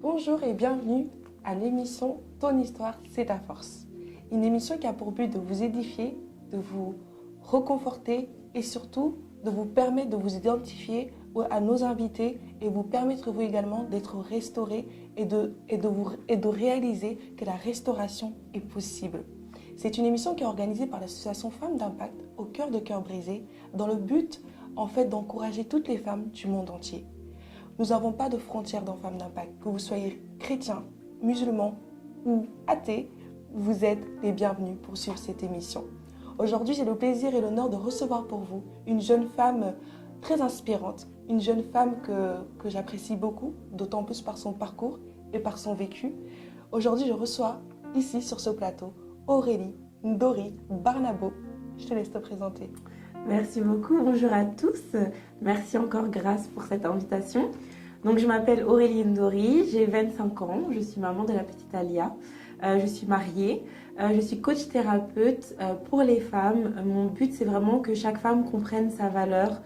Bonjour et bienvenue à l'émission Ton histoire, c'est ta force. Une émission qui a pour but de vous édifier, de vous reconforter et surtout de vous permettre de vous identifier à nos invités et vous permettre vous également d'être restaurés et de réaliser que la restauration est possible. C'est une émission qui est organisée par l'association Femmes d'Impact au cœur de Cœur Brisé dans le but d'encourager toutes les femmes du monde entier. Nous n'avons pas de frontières dans Femmes d'Impact. Que vous soyez chrétien, musulman ou athée, vous êtes les bienvenus pour suivre cette émission. Aujourd'hui, j'ai le plaisir et l'honneur de recevoir pour vous une jeune femme très inspirante, une jeune femme que j'apprécie beaucoup, d'autant plus par son parcours et par son vécu. Aujourd'hui, je reçois ici sur ce plateau Aurélie Ndori Barnabo. Je te laisse te présenter. Merci beaucoup, bonjour à tous. Merci encore Grâce pour cette invitation. Donc je m'appelle Aurélie Ndori, j'ai 25 ans, je suis maman de la petite Alia. Je suis mariée, je suis coach thérapeute pour les femmes. Mon but c'est vraiment que chaque femme comprenne sa valeur,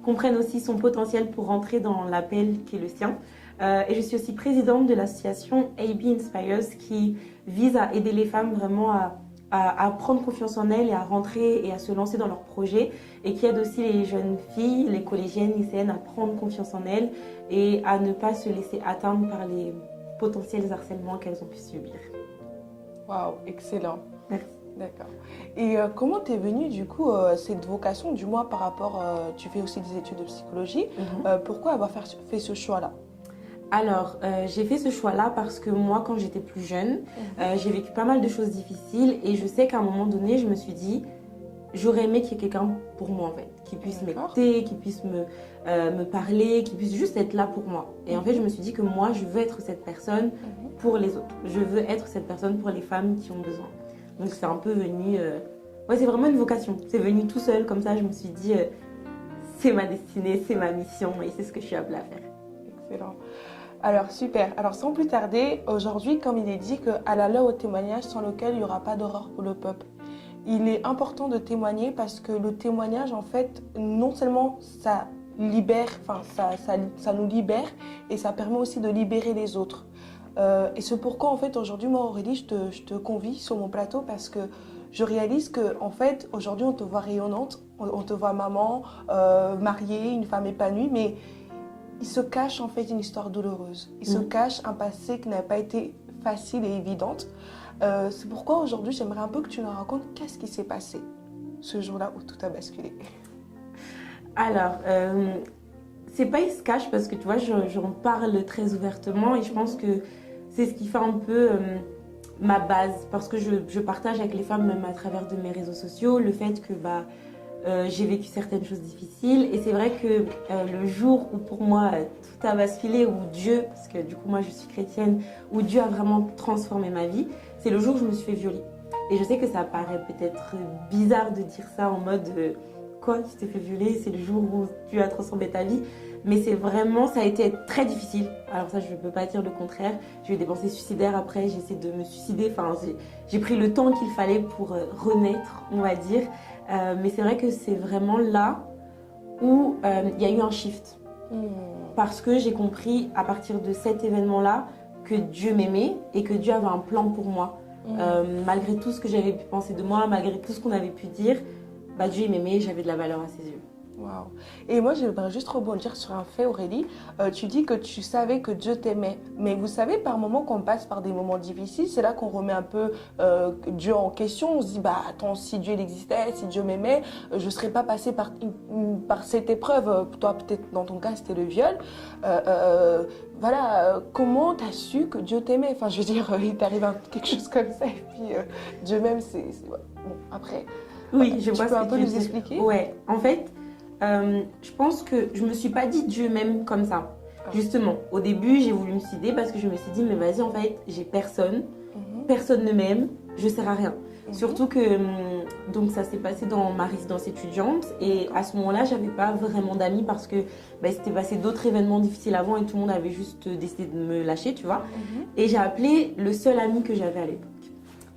comprenne aussi son potentiel pour rentrer dans l'appel qui est le sien. Et je suis aussi présidente de l'association AB Inspires qui vise à aider les femmes vraiment à prendre confiance en elles et à rentrer et à se lancer dans leurs projets et qui aide aussi les jeunes filles, les collégiennes, lycéennes à prendre confiance en elles et à ne pas se laisser atteindre par les potentiels harcèlements qu'elles ont pu subir. Waouh, excellent. Merci. D'accord. Et comment t'es venue du coup cette vocation, du moins par rapport, tu fais aussi des études de psychologie, pourquoi avoir fait ce choix-là? Alors, j'ai fait ce choix-là parce que moi, quand j'étais plus jeune, j'ai vécu pas mal de choses difficiles et je sais qu'à un moment donné, je me suis dit, j'aurais aimé qu'il y ait quelqu'un pour moi en fait, qui puisse m'écouter, qui puisse me parler, qui puisse juste être là pour moi. Et en fait, je me suis dit que moi, je veux être cette personne pour les autres. Je veux être cette personne pour les femmes qui ont besoin. Donc, c'est un peu venu... Ouais, c'est vraiment une vocation. C'est venu tout seul, comme ça, je me suis dit, c'est ma destinée, c'est ma mission et c'est ce que je suis appelée à faire. Excellent. Alors super, alors sans plus tarder, aujourd'hui comme il est dit qu'à la l'heure au témoignage sans lequel il n'y aura pas d'horreur pour le peuple. Il est important de témoigner parce que le témoignage en fait, non seulement ça libère, ça nous libère et ça permet aussi de libérer les autres. Et c'est pourquoi en fait aujourd'hui moi Aurélie je te convie sur mon plateau parce que je réalise que en fait aujourd'hui on te voit rayonnante, on te voit maman, mariée, une femme épanouie, mais il se cache en fait une histoire douloureuse. Il se cache un passé qui n'a pas été facile et évidente. C'est pourquoi aujourd'hui, j'aimerais un peu que tu nous racontes qu'est-ce qui s'est passé ce jour-là où tout a basculé. Alors, c'est pas il se cache parce que tu vois, j'en parle très ouvertement et je pense que c'est ce qui fait un peu ma base parce que je partage avec les femmes même à travers de mes réseaux sociaux le fait que j'ai vécu certaines choses difficiles et c'est vrai que le jour où pour moi tout a basculé, où Dieu, parce que du coup moi je suis chrétienne, où Dieu a vraiment transformé ma vie, c'est le jour où je me suis fait violer. Et je sais que ça paraît peut-être bizarre de dire ça en mode quoi, tu t'es fait violer, c'est le jour où Dieu a transformé ta vie. Mais c'est vraiment, ça a été très difficile. Alors ça, je ne peux pas dire le contraire. J'ai eu des pensées suicidaires après, j'ai essayé de me suicider. Enfin, j'ai pris le temps qu'il fallait pour renaître, on va dire. Mais c'est vrai que c'est vraiment là où il y a eu un shift. Parce que j'ai compris à partir de cet événement-là que Dieu m'aimait et que Dieu avait un plan pour moi. Malgré tout ce que j'avais pu penser de moi, malgré tout ce qu'on avait pu dire, Dieu m'aimait et j'avais de la valeur à ses yeux. Waouh. Et moi, j'aimerais juste rebondir sur un fait, Aurélie. Tu dis que tu savais que Dieu t'aimait. Mais vous savez, par moments qu'on passe par des moments difficiles, c'est là qu'on remet un peu Dieu en question. On se dit, attends, si Dieu il existait, si Dieu m'aimait, je ne serais pas passée par cette épreuve. Toi, peut-être, dans ton cas, c'était le viol. Voilà, comment tu as su que Dieu t'aimait? Enfin, je veux dire, il t'arrive quelque chose comme ça. Et puis, Dieu m'aime, c'est... Bon, après... Oui, je vois tu peux un peu nous expliquer? Ouais, en fait... je pense que je me suis pas dit Dieu m'aime comme ça. Justement, au début, j'ai voulu me suicider parce que je me suis dit, mais vas-y, en fait, j'ai personne, personne ne m'aime, je sers à rien. Surtout que donc ça s'est passé dans ma résidence étudiante et à ce moment-là, j'avais pas vraiment d'amis parce que c'était passé d'autres événements difficiles avant et tout le monde avait juste décidé de me lâcher, tu vois. Et j'ai appelé le seul ami que j'avais à l'époque.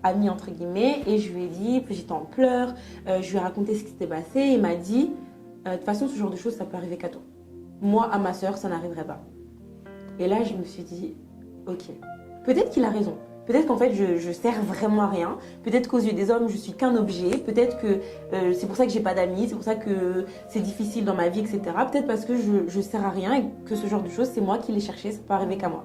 Ami entre guillemets, et je lui ai dit, j'étais en pleurs, je lui ai raconté ce qui s'était passé et il m'a dit, de toute façon, ce genre de choses, ça peut arriver qu'à toi. Moi, à ma soeur, ça n'arriverait pas. Et là, je me suis dit, ok, peut-être qu'il a raison. Peut-être qu'en fait, je sers vraiment à rien. Peut-être qu'aux yeux des hommes, je suis qu'un objet. Peut-être que c'est pour ça que j'ai pas d'amis. C'est pour ça que c'est difficile dans ma vie, etc. Peut-être parce que je sers à rien et que ce genre de choses, c'est moi qui les cherchais. Ça peut arriver qu'à moi.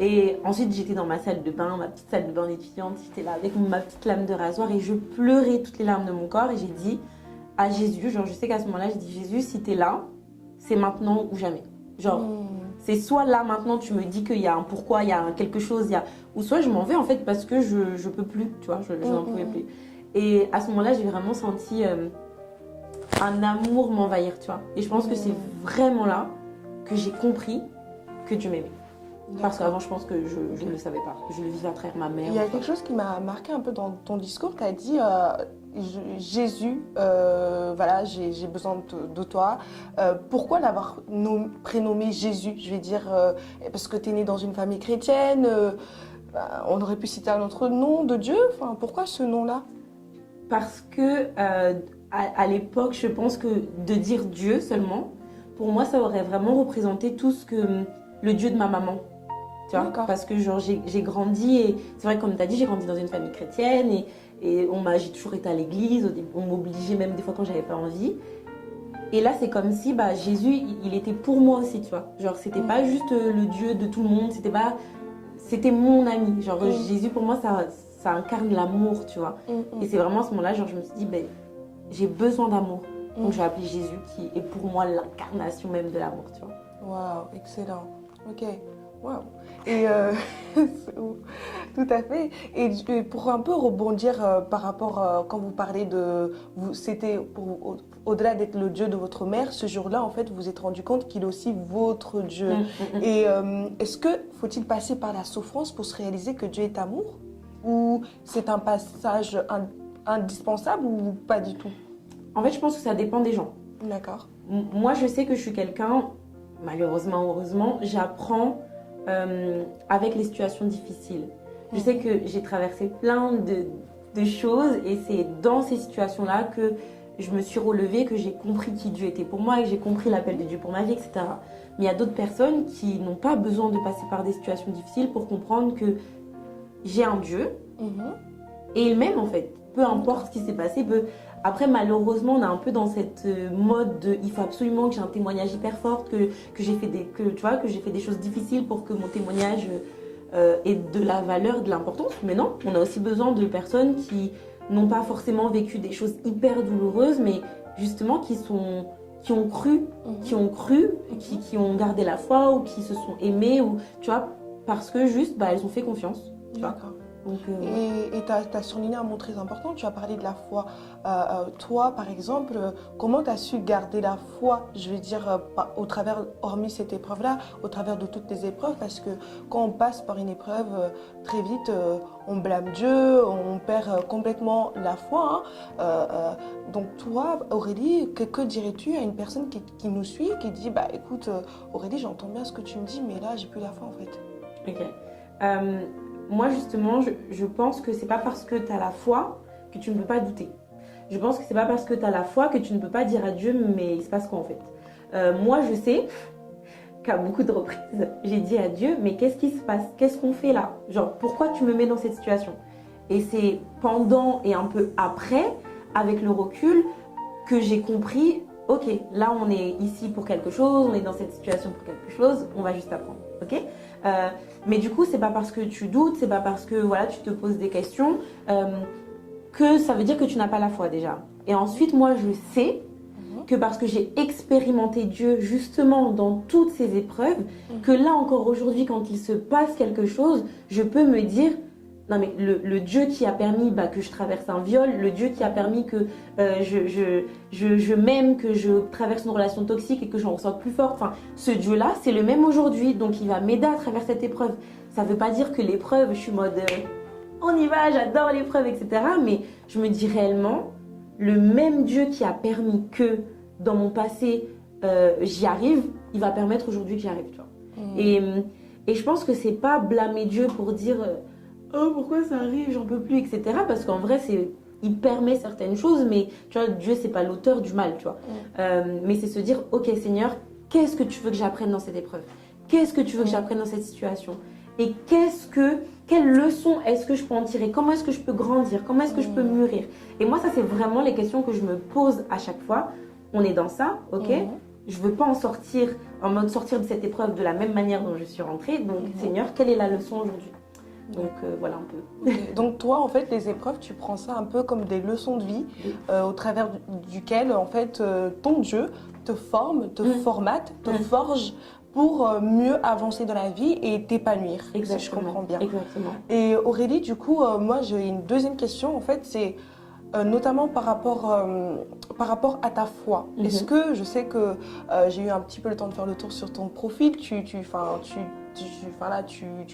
Et ensuite, j'étais dans ma salle de bain, ma petite salle de bain d'étudiante. J'étais là avec ma petite lame de rasoir et je pleurais toutes les larmes de mon corps. Et j'ai dit à Jésus, genre je sais qu'à ce moment-là, j'ai dit Jésus, si t'es là, c'est maintenant ou jamais. Genre, c'est soit là maintenant tu me dis qu'il y a un pourquoi, il y a quelque chose, ou soit je m'en vais en fait parce que je peux plus, tu vois, je n'en pouvais plus. Et à ce moment-là, j'ai vraiment senti un amour m'envahir, tu vois. Et je pense que c'est vraiment là que j'ai compris que Dieu m'aimait. Parce qu'avant, je pense que je ne le savais pas. Je le vivais à travers ma mère. Il y a quelque chose qui m'a marqué un peu dans ton discours. Tu as dit Jésus, voilà, j'ai besoin de toi. Pourquoi l'avoir prénommé Jésus? Je vais dire, parce que tu es né dans une famille chrétienne. On aurait pu citer un autre nom de Dieu. Enfin, pourquoi ce nom-là? Parce que à l'époque, je pense que de dire Dieu seulement, pour moi, ça aurait vraiment représenté tout ce que le Dieu de ma maman. Tu vois, parce que genre j'ai grandi et c'est vrai comme tu as dit, j'ai grandi dans une famille chrétienne et j'ai toujours été à l'église, on m'obligeait même des fois quand j'avais pas envie. Et là c'est comme si Jésus il était pour moi aussi, tu vois. Genre c'était pas juste le Dieu de tout le monde, c'était mon ami. Genre Jésus pour moi ça incarne l'amour, tu vois. Et c'est vraiment à ce moment-là, genre je me suis dit j'ai besoin d'amour. Donc j'ai appelé Jésus qui est pour moi l'incarnation même de l'amour, tu vois. Waouh, excellent. Ok. Waouh. Et tout à fait. Et pour un peu rebondir par rapport quand vous parlez de c'était au-delà d'être le Dieu de votre mère, ce jour-là en fait vous vous êtes rendu compte qu'il est aussi votre Dieu. Et est-ce que faut-il passer par la souffrance pour se réaliser que Dieu est amour, ou c'est un passage indispensable ou pas du tout? En fait, je pense que ça dépend des gens. D'accord. Moi, je sais que je suis quelqu'un, malheureusement, heureusement, j'apprends avec les situations difficiles. Je sais que j'ai traversé plein de choses et c'est dans ces situations-là que je me suis relevée, que j'ai compris qui Dieu était pour moi et que j'ai compris l'appel de Dieu pour ma vie, etc. Mais il y a d'autres personnes qui n'ont pas besoin de passer par des situations difficiles pour comprendre que j'ai un Dieu et il m'aime en fait. Peu importe ce qui s'est passé. Après, malheureusement, on est un peu dans cette mode de il faut absolument que j'ai un témoignage hyper fort, que j'ai fait des choses difficiles pour que mon témoignage ait de la valeur, de l'importance. Mais non, on a aussi besoin de personnes qui n'ont pas forcément vécu des choses hyper douloureuses, mais justement qui ont cru, qui ont gardé la foi ou qui se sont aimées, ou tu vois, parce que juste, elles ont fait confiance. D'accord. Et tu as souligné un mot très important, tu as parlé de la foi. Toi, par exemple, comment tu as su garder la foi, je veux dire, au travers, hormis cette épreuve-là, au travers de toutes les épreuves? Parce que quand on passe par une épreuve, très vite, on blâme Dieu, on perd complètement la foi. Donc toi, Aurélie, que dirais-tu à une personne qui nous suit, qui dit, écoute, Aurélie, j'entends bien ce que tu me dis, mais là, j'ai plus la foi, en fait. Ok. Moi, justement, je pense que c'est pas parce que tu as la foi que tu ne peux pas douter. Je pense que c'est pas parce que tu as la foi que tu ne peux pas dire à Dieu, mais il se passe quoi en fait? Moi, je sais qu'à beaucoup de reprises, j'ai dit à Dieu, mais qu'est-ce qui se passe? Qu'est-ce qu'on fait là? Genre, pourquoi tu me mets dans cette situation? Et c'est pendant et un peu après, avec le recul, que j'ai compris, ok, là on est ici pour quelque chose, on est dans cette situation pour quelque chose, on va juste apprendre, ok? Mais du coup, c'est pas parce que tu doutes, c'est pas parce que voilà, tu te poses des questions que ça veut dire que tu n'as pas la foi déjà. Et ensuite, moi, je sais que parce que j'ai expérimenté Dieu justement dans toutes ces épreuves, que là encore aujourd'hui, quand il se passe quelque chose, je peux me dire, non mais le Dieu qui a permis que je traverse un viol, le Dieu qui a permis que je m'aime, que je traverse une relation toxique et que j'en ressente plus forte, enfin ce Dieu-là, c'est le même aujourd'hui, donc il va m'aider à travers cette épreuve. Ça ne veut pas dire que l'épreuve, je suis mode on y va, j'adore l'épreuve, etc. Mais je me dis réellement, le même Dieu qui a permis que dans mon passé j'y arrive, il va permettre aujourd'hui que j'y arrive, tu vois. Et je pense que c'est pas blâmer Dieu pour dire oh pourquoi ça arrive, j'en peux plus, etc. Parce qu'en vrai, il permet certaines choses, mais tu vois, Dieu, c'est pas l'auteur du mal, tu vois. Mais c'est se dire, ok Seigneur, qu'est-ce que tu veux que j'apprenne dans cette épreuve? qu'est-ce que tu veux que j'apprenne dans cette situation? Et quelle leçon est-ce que je peux en tirer? Comment est-ce que je peux grandir? Comment est-ce que je peux mûrir? Et moi, ça, c'est vraiment les questions que je me pose à chaque fois. On est dans ça, ok? Je ne veux pas en sortir, en mode sortir de cette épreuve de la même manière dont je suis rentrée. Donc, Seigneur, quelle est la leçon aujourd'hui? Donc, voilà un peu. Okay. Donc, toi, en fait, les épreuves, tu prends ça un peu comme des leçons de vie au travers duquel, en fait, ton Dieu te forme, te formate, te forge pour mieux avancer dans la vie et t'épanouir, si je comprends bien. Exactement. Et Aurélie, du coup, moi, j'ai une deuxième question, en fait, c'est notamment par rapport à ta foi. Est-ce que, je sais que j'ai eu un petit peu le temps de faire le tour sur ton profil, tu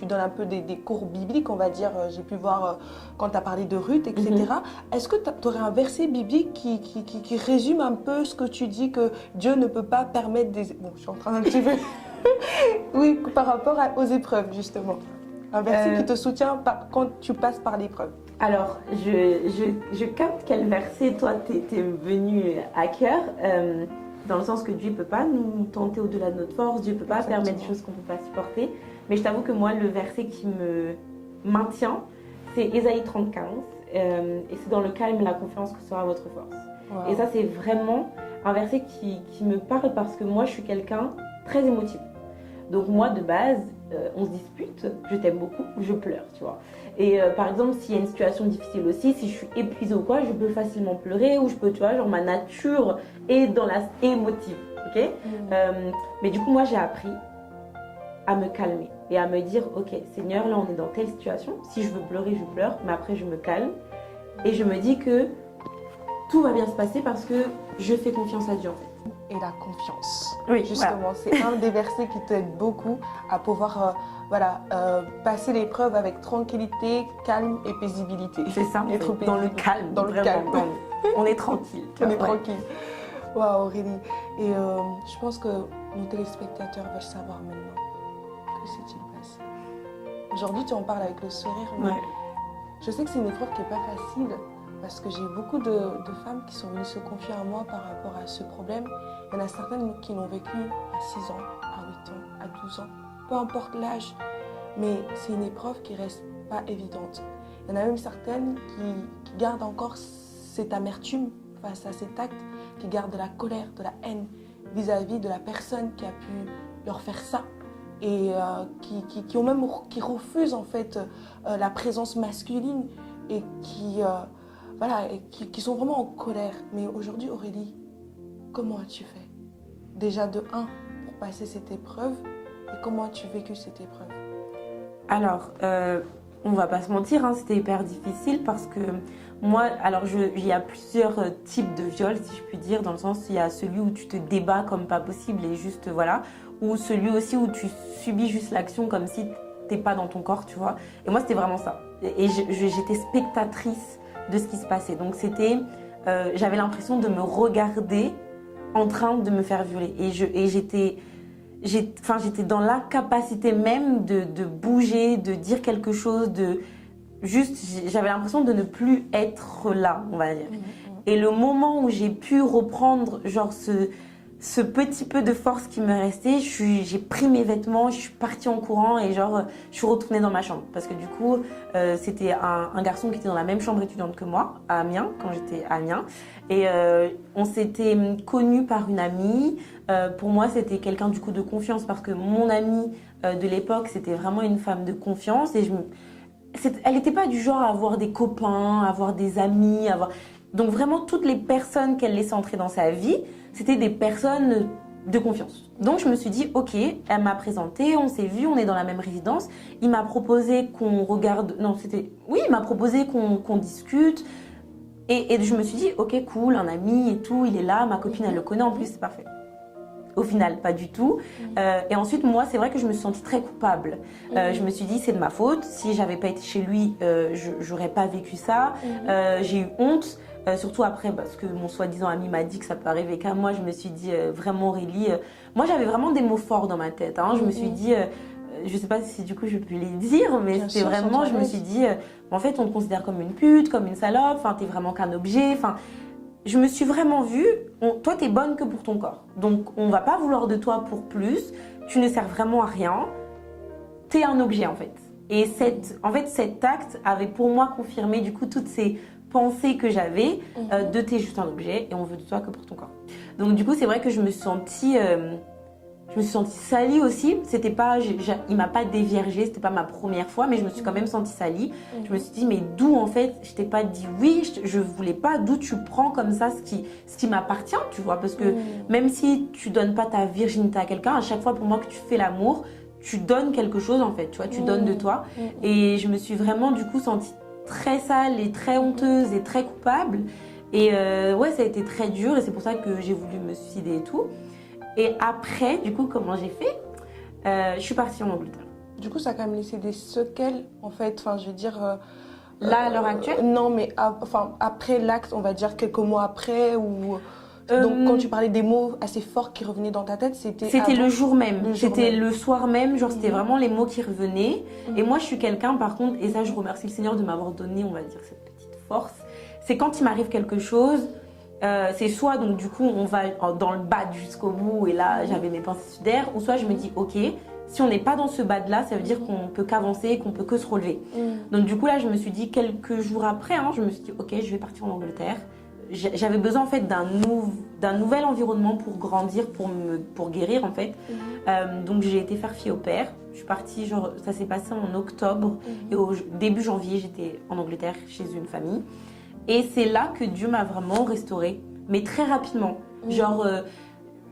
donnes un peu des cours bibliques, on va dire, j'ai pu voir quand tu as parlé de Ruth, etc. Est-ce que tu aurais un verset biblique qui résume un peu ce que tu dis, que Dieu ne peut pas permettre des... Bon, je suis en train d'un petit peu... Oui, par rapport aux épreuves, justement. Un verset qui te soutient quand tu passes par l'épreuve. Alors, je capte quel verset, toi, t'es venu à cœur, dans le sens que Dieu ne peut pas nous tenter au-delà de notre force, Dieu ne peut pas permettre des choses qu'on ne peut pas supporter. Mais je t'avoue que moi, le verset qui me maintient, c'est Ésaïe 35, et c'est dans le calme et la confiance que sera votre force. Wow. Et ça, c'est vraiment un verset qui me parle parce que moi, je suis quelqu'un très émotif. Donc moi, de base, on se dispute, je t'aime beaucoup, je pleure, tu vois. Et par exemple, s'il y a une situation difficile aussi, si je suis épuisée ou quoi, je peux facilement pleurer ou je peux, tu vois, genre ma nature est dans la émotive, ok. Mais du coup, moi, j'ai appris à me calmer et à me dire, ok, Seigneur, là, on est dans telle situation. Si je veux pleurer, je pleure, mais après, je me calme et je me dis que tout va bien se passer parce que je fais confiance à Dieu, en fait. Et la confiance. Oui, justement, voilà. C'est un des versets qui t'aide beaucoup à pouvoir passer l'épreuve avec tranquillité, calme et paisibilité. C'est ça, être dans le calme. Dans le calme. On est tranquille. On est tranquille. Waouh, Aurélie. Et je pense que nos téléspectateurs veulent savoir maintenant. Que s'est-il passé? Aujourd'hui, tu en parles avec le sourire, mais je sais que c'est une épreuve qui n'est pas facile. Parce que j'ai beaucoup de femmes qui sont venues se confier à moi par rapport à ce problème. Il y en a certaines qui l'ont vécu à 6 ans, à 8 ans, à 12 ans, peu importe l'âge. Mais c'est une épreuve qui ne reste pas évidente. Il y en a même certaines qui gardent encore cette amertume face à cet acte, qui gardent de la colère, de la haine vis-à-vis de la personne qui a pu leur faire ça. Et qui refusent en fait la présence masculine et qui sont vraiment en colère. Mais aujourd'hui, Aurélie, comment as-tu fait? Déjà de 1, pour passer cette épreuve, et comment as-tu vécu cette épreuve? Alors, on va pas se mentir, hein, c'était hyper difficile parce que moi, alors il y a plusieurs types de viols, si je puis dire, dans le sens, il y a celui où tu te débats comme pas possible et juste, voilà, ou celui aussi où tu subis juste l'action comme si t'es pas dans ton corps, tu vois. Et moi, c'était vraiment ça. Et j'étais spectatrice de ce qui se passait. Donc c'était, j'avais l'impression de me regarder en train de me faire violer. Et j'étais dans l'incapacité même de bouger, de dire quelque chose, j'avais l'impression de ne plus être là, on va dire. Et le moment où j'ai pu reprendre genre ce petit peu de force qui me restait, j'ai pris mes vêtements, je suis partie en courant et genre je suis retournée dans ma chambre. Parce que du coup, c'était un garçon qui était dans la même chambre étudiante que moi, à Amiens, quand j'étais à Amiens. Et on s'était connus par une amie. Pour moi, c'était quelqu'un du coup de confiance parce que mon amie de l'époque, c'était vraiment une femme de confiance. Et elle n'était pas du genre à avoir des copains, à avoir des amis, Donc vraiment, toutes les personnes qu'elle laissait entrer dans sa vie, c'était des personnes de confiance. Donc je me suis dit, ok, elle m'a présenté, on s'est vu, on est dans la même résidence. Il m'a proposé qu'on regarde... Non, oui, il m'a proposé qu'on discute. Et je me suis dit, ok, cool, un ami et tout, il est là, ma copine, elle le connaît en plus, c'est parfait. Au final, pas du tout. Et ensuite, moi, c'est vrai que je me suis sentie très coupable. Je me suis dit, c'est de ma faute. Si j'avais pas été chez lui, j'aurais pas vécu ça. J'ai eu honte. Surtout après, parce que mon soi-disant ami m'a dit que ça peut arriver qu'à moi, je me suis dit vraiment Aurélie. Moi, j'avais vraiment des mots forts dans ma tête. Hein. Je me suis dit, je sais pas si du coup je peux les dire, mais c'était vraiment, je me suis dit, en fait, on te considère comme une pute, comme une salope. Enfin, t'es vraiment qu'un objet. Enfin, je me suis vraiment vue. Toi, t'es bonne que pour ton corps. Donc, on va pas vouloir de toi pour plus. tu ne sers vraiment à rien, t'es un objet en fait. Et cet acte avait pour moi confirmé du coup toutes ces pensées que j'avais de t'es juste un objet et on veut de toi que pour ton corps. Donc du coup c'est vrai que je me suis sentie salie aussi. C'était pas, il m'a pas déviergée, c'était pas ma première fois, mais je me suis quand même sentie salie. Je me suis dit mais d'où en fait, je t'ai pas dit oui, je voulais pas, d'où tu prends comme ça ce qui m'appartient, tu vois, parce que même si tu donnes pas ta virginité à quelqu'un, à chaque fois pour moi que tu fais l'amour, tu donnes quelque chose en fait, tu vois, tu donnes de toi. Et je me suis vraiment du coup sentie très sale et très honteuse et très coupable. Et ouais, ça a été très dur et c'est pour ça que j'ai voulu me suicider et tout. Et après, du coup, comment j'ai fait? Je suis partie en Angleterre. Du coup, ça a quand même laissé des séquelles, en fait, enfin, je veux dire... Là, à l'heure actuelle? Non, mais après l'acte, on va dire quelques mois après, ou... Donc, quand tu parlais des mots assez forts qui revenaient dans ta tête, c'était le jour même. C'était même. le soir même. Genre, c'était vraiment les mots qui revenaient. Et moi, je suis quelqu'un, par contre, et ça, je remercie le Seigneur de m'avoir donné, on va dire, cette petite force. C'est quand il m'arrive quelque chose, c'est soit, donc, du coup, on va dans le bad jusqu'au bout, et là, j'avais mes pensées sudaires, ou soit je me dis, ok, si on n'est pas dans ce bad-là, ça veut dire qu'on peut qu'avancer, qu'on peut que se relever. Donc, du coup, là, je me suis dit, quelques jours après, je me suis dit, ok, je vais partir en Angleterre. J'avais besoin en fait d'un nouvel environnement pour grandir, pour guérir en fait. Donc j'ai été faire fille au père. Je suis partie, genre ça s'est passé en octobre et au début janvier j'étais en Angleterre chez une famille. Et c'est là que Dieu m'a vraiment restaurée, mais très rapidement. Genre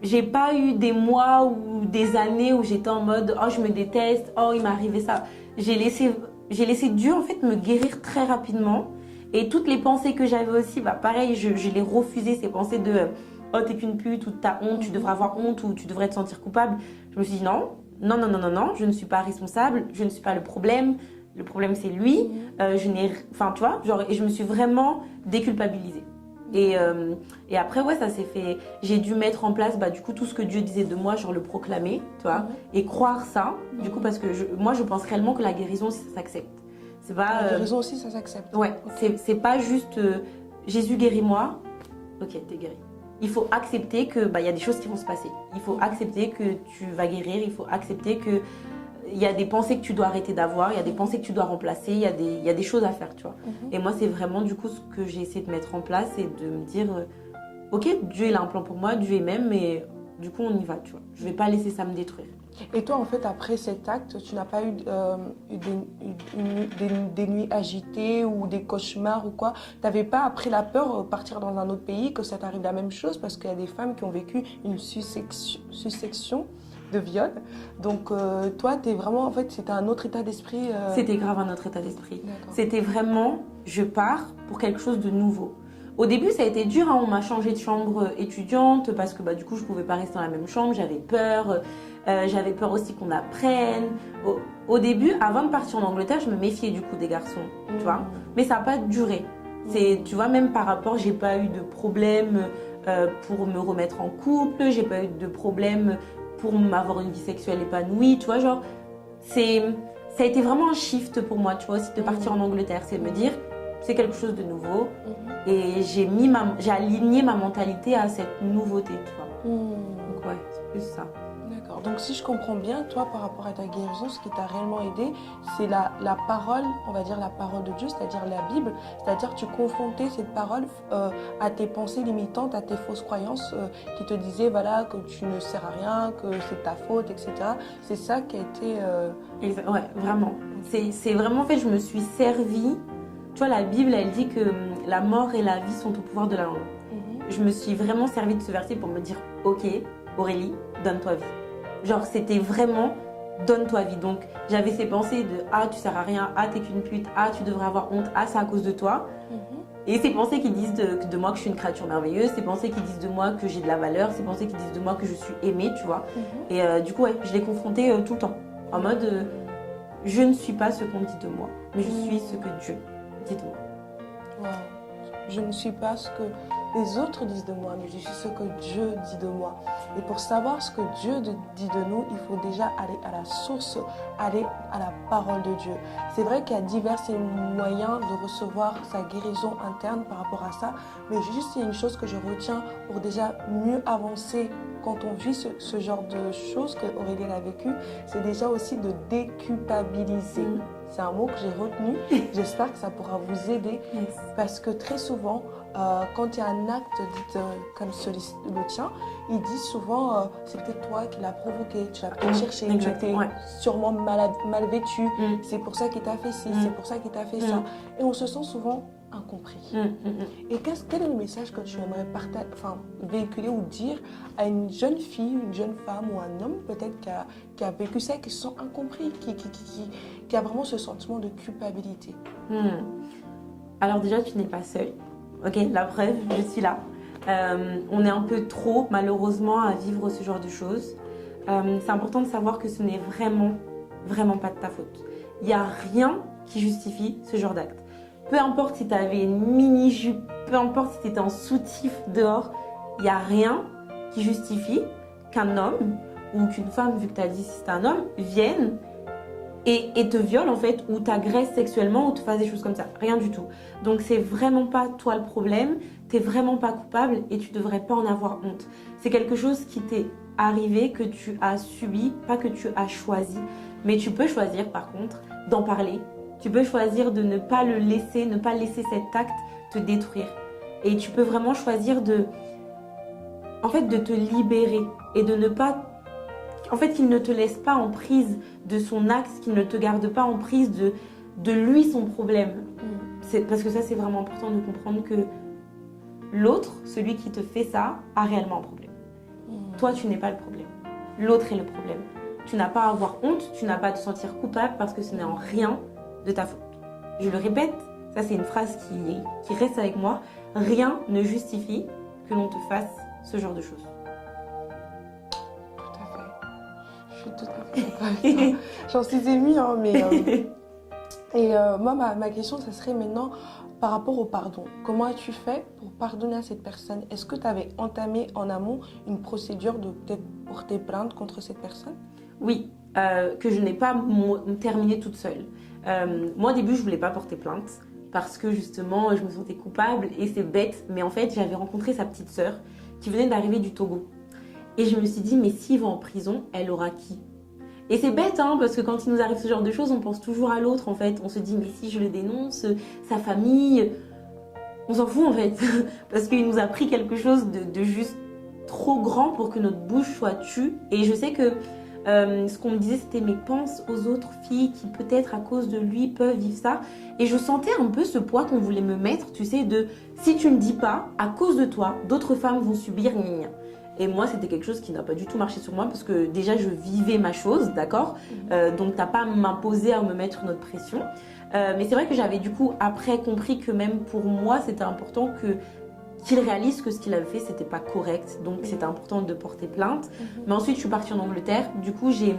j'ai pas eu des mois ou des années où j'étais en mode oh je me déteste, oh il m'est arrivé ça. J'ai laissé Dieu en fait me guérir très rapidement. Et toutes les pensées que j'avais aussi, bah pareil, je les refusais, ces pensées de oh t'es qu'une pute ou t'as honte, tu devrais avoir honte ou tu devrais te sentir coupable. Je me suis dit non, je ne suis pas responsable, je ne suis pas le problème c'est lui. Enfin tu vois, genre, et je me suis vraiment déculpabilisée. Et après ouais ça s'est fait, j'ai dû mettre en place du coup tout ce que Dieu disait de moi, genre le proclamer, tu vois, et croire ça, du coup parce que moi je pense réellement que la guérison ça s'accepte. C'est pas, la guérison aussi, ça s'accepte. Ouais, okay. C'est pas juste Jésus guéris-moi, ok, t'es guéri. Il faut accepter que y a des choses qui vont se passer. Il faut accepter que tu vas guérir, il faut accepter que il y a des pensées que tu dois arrêter d'avoir, il y a des pensées que tu dois remplacer, il y a des choses à faire, tu vois. Et moi, c'est vraiment du coup ce que j'ai essayé de mettre en place et de me dire ok, Dieu il a un plan pour moi, Dieu m'aime, mais du coup on y va, tu vois. Je vais pas laisser ça me détruire. Et toi, en fait, après cet acte, tu n'as pas eu des nuits agitées ou des cauchemars ou quoi? Tu n'avais pas, après la peur, partir dans un autre pays, que ça t'arrive la même chose? Parce qu'il y a des femmes qui ont vécu une succession de viols. Donc, toi, t'es vraiment, en fait, c'était un autre état d'esprit. C'était grave un autre état d'esprit. C'était vraiment, je pars pour quelque chose de nouveau. Au début, ça a été dur, on m'a changé de chambre étudiante parce que du coup, je ne pouvais pas rester dans la même chambre, j'avais peur. J'avais peur aussi qu'on apprenne. Au début, avant de partir en Angleterre, je me méfiais du coup des garçons, tu vois. Mais ça n'a pas duré. Tu vois, même par rapport, j'ai pas eu de problème pour me remettre en couple, j'ai pas eu de problème pour m'avoir une vie sexuelle épanouie, tu vois, genre, ça a été vraiment un shift pour moi, tu vois, aussi de partir en Angleterre, c'est de me dire, c'est quelque chose de nouveau, et j'ai aligné ma mentalité à cette nouveauté, tu vois. Donc ouais, c'est plus ça. D'accord. Donc si je comprends bien, toi, par rapport à ta guérison, ce qui t'a réellement aidé, c'est la parole, on va dire la parole de Dieu, c'est-à-dire la Bible, c'est-à-dire tu confrontais cette parole à tes pensées limitantes, à tes fausses croyances qui te disaient voilà, que tu ne sers à rien, que c'est ta faute, etc. C'est ça qui a été... Ouais, vraiment. C'est vraiment, en fait, je me suis servie. Tu vois, la Bible, elle dit que la mort et la vie sont au pouvoir de la langue. Je me suis vraiment servi de ce verset pour me dire ok, Aurélie, donne-toi vie. Genre, c'était vraiment donne-toi vie. Donc, j'avais ces pensées de ah, tu sers à rien, ah, t'es qu'une pute, ah, tu devrais avoir honte, ah, c'est à cause de toi. Et ces pensées qui disent de moi que je suis une créature merveilleuse, ces pensées qui disent de moi que j'ai de la valeur, ces pensées qui disent de moi que je suis aimée, tu vois. Et du coup, ouais, je les confrontais tout le temps. En mode, je ne suis pas ce qu'on dit de moi, mais je suis ce que Dieu dit de moi. Wow. Je ne suis pas ce que les autres disent de moi, mais je suis ce que Dieu dit de moi. Et pour savoir ce que Dieu dit de nous, il faut déjà aller à la source, aller à la parole de Dieu. C'est vrai qu'il y a divers moyens de recevoir sa guérison interne par rapport à ça, mais juste il y a une chose que je retiens pour déjà mieux avancer quand on vit ce genre de choses que Aurélie a vécu, c'est déjà aussi de déculpabiliser. C'est un mot que j'ai retenu. J'espère que ça pourra vous aider parce que très souvent, quand il y a un acte dit comme le tien, ils disent souvent c'est peut-être toi qui l'as provoqué, tu l'as peut-être cherché, tu étais sûrement mal vêtu, c'est pour ça qu'il t'a fait ci, c'est pour ça qu'il t'a fait ça. Et on se sent souvent incompris. Et quel est le message que tu aimerais véhiculer ou dire à une jeune fille, une jeune femme ou un homme peut-être qui a vécu ça et qui se sent incompris, qui a vraiment ce sentiment de culpabilité? Alors déjà, tu n'es pas seule. Ok, la preuve, je suis là. On est un peu trop, malheureusement, à vivre ce genre de choses. C'est important de savoir que ce n'est vraiment pas de ta faute. Il n'y a rien qui justifie ce genre d'acte. Peu importe si tu avais une mini-jupe, peu importe si tu étais en soutif dehors, il n'y a rien qui justifie qu'un homme ou qu'une femme, vu que tu as dit si c'est un homme, vienne et te viole en fait, ou t'agresse sexuellement, ou te fasse des choses comme ça. Rien du tout. Donc c'est vraiment pas toi le problème, t'es vraiment pas coupable et tu devrais pas en avoir honte. C'est quelque chose qui t'est arrivé, que tu as subi, pas que tu as choisi. Mais tu peux choisir par contre d'en parler. Tu peux choisir de ne pas laisser cet acte te détruire. Et tu peux vraiment choisir de te libérer et de ne pas... En fait, qu'il ne te laisse pas en prise de son acte, qu'il ne te garde pas en prise de lui son problème. Parce que ça, c'est vraiment important de comprendre que l'autre, celui qui te fait ça, a réellement un problème. Toi, tu n'es pas le problème. L'autre est le problème. Tu n'as pas à avoir honte, tu n'as pas à te sentir coupable parce que ce n'est en rien de ta faute. Je le répète, ça c'est une phrase qui reste avec moi. Rien ne justifie que l'on te fasse ce genre de choses. Tout à fait. Je suis tout à fait d'accord avec toi. J'en suis émue, hein, mais... moi, ma question, ça serait maintenant par rapport au pardon. Comment as-tu fait pour pardonner à cette personne? Est-ce que tu avais entamé en amont une procédure de peut-être porter plainte contre cette personne? Oui, que je n'ai pas terminé toute seule. Moi, au début, je voulais pas porter plainte parce que justement, je me sentais coupable et c'est bête. Mais en fait, j'avais rencontré sa petite sœur qui venait d'arriver du Togo. Et je me suis dit, mais s'il va en prison, elle aura qui? Et c'est bête, hein, parce que quand il nous arrive ce genre de choses, on pense toujours à l'autre, en fait. On se dit, mais si je le dénonce, sa famille, on s'en fout, en fait. Parce qu'il nous a pris quelque chose de juste trop grand pour que notre bouche soit tue. Et je sais que ce qu'on me disait, c'était, mais pense aux autres filles qui, peut-être, à cause de lui, peuvent vivre ça. Et je sentais un peu ce poids qu'on voulait me mettre, tu sais, de si tu ne dis pas, à cause de toi, d'autres femmes vont subir, gna, gna. Et moi, c'était quelque chose qui n'a pas du tout marché sur moi parce que déjà, je vivais ma chose, d'accord? Donc, t'as pas à m'imposer, à me mettre une autre pression. Mais c'est vrai que j'avais du coup, après, compris que même pour moi, c'était important qu'il réalise que ce qu'il avait fait, c'était pas correct. Donc, c'était important de porter plainte. Mais ensuite, je suis partie en Angleterre. Du coup, je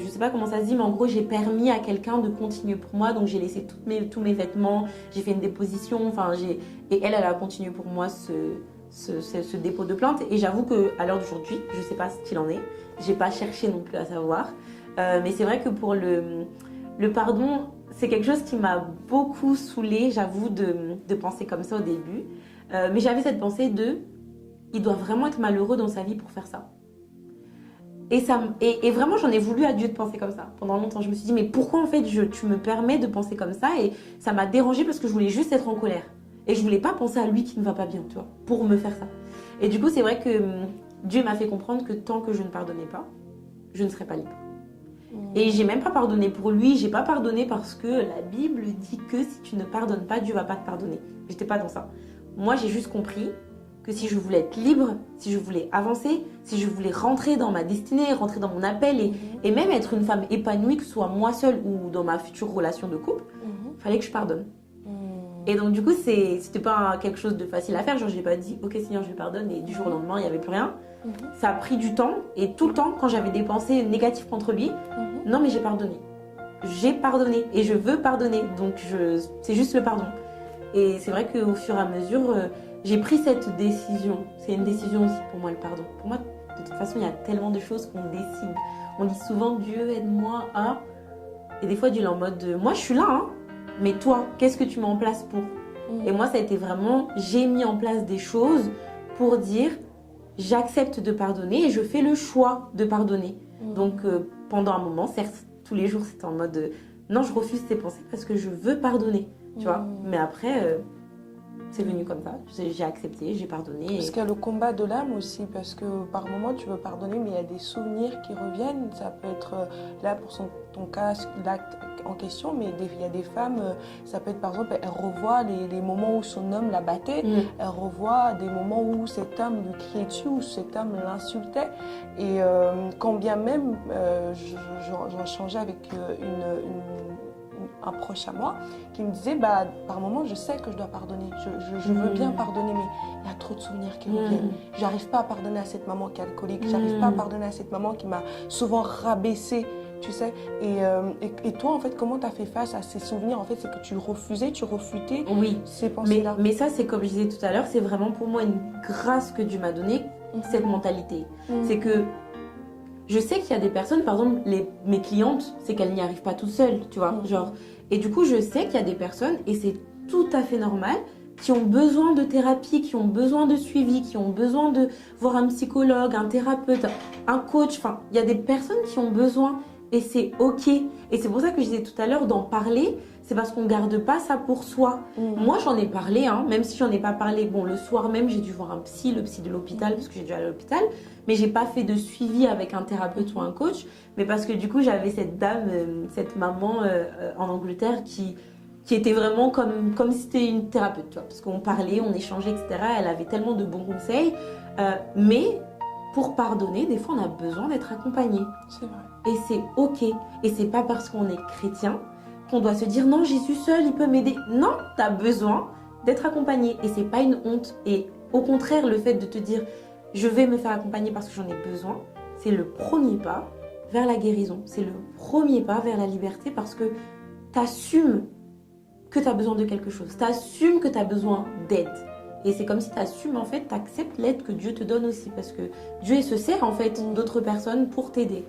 sais pas comment ça se dit, mais en gros, j'ai permis à quelqu'un de continuer pour moi. Donc, j'ai laissé tous mes vêtements. J'ai fait une déposition. Et elle a continué pour moi ce dépôt de plainte. Et j'avoue qu'à l'heure d'aujourd'hui, je ne sais pas ce qu'il en est. Je n'ai pas cherché non plus à savoir. Mais c'est vrai que pour le pardon, c'est quelque chose qui m'a beaucoup saoulée, j'avoue, de penser comme ça au début. Mais j'avais cette pensée il doit vraiment être malheureux dans sa vie pour faire ça. Et vraiment, j'en ai voulu à Dieu de penser comme ça. Pendant longtemps, je me suis dit, mais pourquoi en fait tu me permets de penser comme ça? Et ça m'a dérangée parce que je voulais juste être en colère. Et je voulais pas penser à lui qui ne va pas bien, tu vois, pour me faire ça. Et du coup, c'est vrai que Dieu m'a fait comprendre que tant que je ne pardonnais pas, je ne serais pas libre. Et j'ai même pas pardonné pour lui, j'ai pas pardonné parce que la Bible dit que si tu ne pardonnes pas, Dieu va pas te pardonner. J'étais pas dans ça. Moi, j'ai juste compris que si je voulais être libre, si je voulais avancer, si je voulais rentrer dans ma destinée, rentrer dans mon appel et même être une femme épanouie, que ce soit moi seule ou dans ma future relation de couple, fallait que je pardonne. Et donc du coup, c'était pas quelque chose de facile à faire. Genre, j'ai pas dit, ok Seigneur, je pardonne et du jour au lendemain, il n'y avait plus rien. Ça a pris du temps et tout le temps, quand j'avais des pensées négatives contre lui, non mais j'ai pardonné. J'ai pardonné et je veux pardonner. Donc c'est juste le pardon. Et c'est vrai qu'au fur et à mesure, j'ai pris cette décision. C'est une décision aussi pour moi, le pardon. Pour moi, de toute façon, il y a tellement de choses qu'on décide. On dit souvent, Dieu, aide-moi à... Et des fois, Dieu est en mode, moi, je suis là, hein. Mais toi, qu'est-ce que tu mets en place pour? Et moi, ça a été vraiment, j'ai mis en place des choses pour dire, j'accepte de pardonner et je fais le choix de pardonner. Donc, pendant un moment, certes, tous les jours, c'était en mode, non, je refuse ces pensées parce que je veux pardonner, tu vois. Mais après, c'est venu comme ça. J'ai accepté, j'ai pardonné. Parce qu'il y a le combat de l'âme aussi, parce que par moment, tu veux pardonner, mais il y a des souvenirs qui reviennent. Ça peut être, là, pour ton cas, l'acte en question, mais il y a des femmes, ça peut être par exemple, elle revoit les moments où son homme la battait, elle revoit des moments où cet homme lui criait dessus, où cet homme l'insultait. Et quand bien même, j'en changeais avec un proche à moi qui me disait, par moment, je sais que je dois pardonner, je veux bien pardonner, mais il y a trop de souvenirs qui reviennent. J'arrive pas à pardonner à cette maman qui est alcoolique, j'arrive pas à pardonner à cette maman qui m'a souvent rabaissée, tu sais. Et toi, en fait, comment tu as fait face à ces souvenirs? En fait, c'est que tu refusais, tu refutais ces pensées-là. Mais ça, c'est comme je disais tout à l'heure, c'est vraiment pour moi une grâce que Dieu m'a donnée, cette mentalité. C'est que je sais qu'il y a des personnes, par exemple, mes clientes, c'est qu'elles n'y arrivent pas toutes seules, tu vois. Genre, et du coup, je sais qu'il y a des personnes, et c'est tout à fait normal, qui ont besoin de thérapie, qui ont besoin de suivi, qui ont besoin de voir un psychologue, un thérapeute, un coach. Enfin, il y a des personnes qui ont besoin et c'est ok. Et c'est pour ça que je disais tout à l'heure d'en parler, c'est parce qu'on ne garde pas ça pour soi. Moi, j'en ai parlé, hein, même si j'en ai pas parlé. Bon, le soir même, j'ai dû voir un psy, le psy de l'hôpital, parce que j'ai dû aller à l'hôpital. Mais j'ai pas fait de suivi avec un thérapeute ou un coach. Mais parce que du coup, j'avais cette dame, cette maman en Angleterre qui était vraiment comme si c'était une thérapeute, tu vois, parce qu'on parlait, on échangeait, etc. Elle avait tellement de bons conseils. Mais pour pardonner, des fois, on a besoin d'être accompagné. C'est vrai. Et c'est ok. Et c'est pas parce qu'on est chrétien qu'on doit se dire non, Jésus seul, il peut m'aider. Non, tu as besoin d'être accompagné. Et c'est pas une honte. Et au contraire, le fait de te dire je vais me faire accompagner parce que j'en ai besoin, c'est le premier pas vers la guérison. C'est le premier pas vers la liberté parce que tu assumes que tu as besoin de quelque chose. Tu assumes que tu as besoin d'aide. Et c'est comme si tu assumes, en fait, tu acceptes l'aide que Dieu te donne aussi. Parce que Dieu se sert, en fait, d'autres personnes pour t'aider.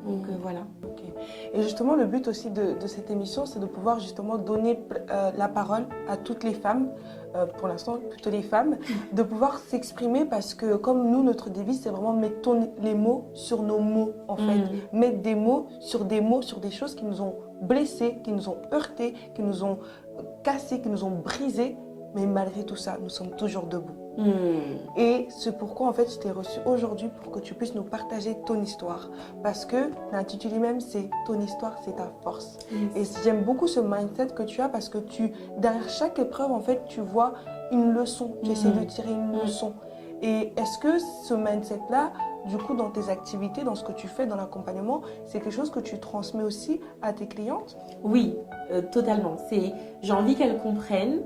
Donc, voilà. Okay. Et justement, le but aussi de cette émission, c'est de pouvoir justement donner la parole à toutes les femmes, pour l'instant, plutôt les femmes, de pouvoir s'exprimer parce que, comme nous, notre devise, c'est vraiment mettre les mots sur nos mots, en fait. Mettre des mots, sur des choses qui nous ont blessés, qui nous ont heurtés, qui nous ont cassés, qui nous ont brisés. Mais malgré tout ça, nous sommes toujours debout. Et c'est pourquoi, en fait, je t'ai reçu aujourd'hui pour que tu puisses nous partager ton histoire. Parce que l'intitulé même, c'est « Ton histoire, c'est ta force ». Et j'aime beaucoup ce mindset que tu as parce que derrière chaque épreuve, en fait, tu vois une leçon. Tu essaies de tirer une leçon. Et est-ce que ce mindset-là, du coup, dans tes activités, dans ce que tu fais, dans l'accompagnement, c'est quelque chose que tu transmets aussi à tes clientes? Oui, totalement. J'ai envie qu'elles comprennent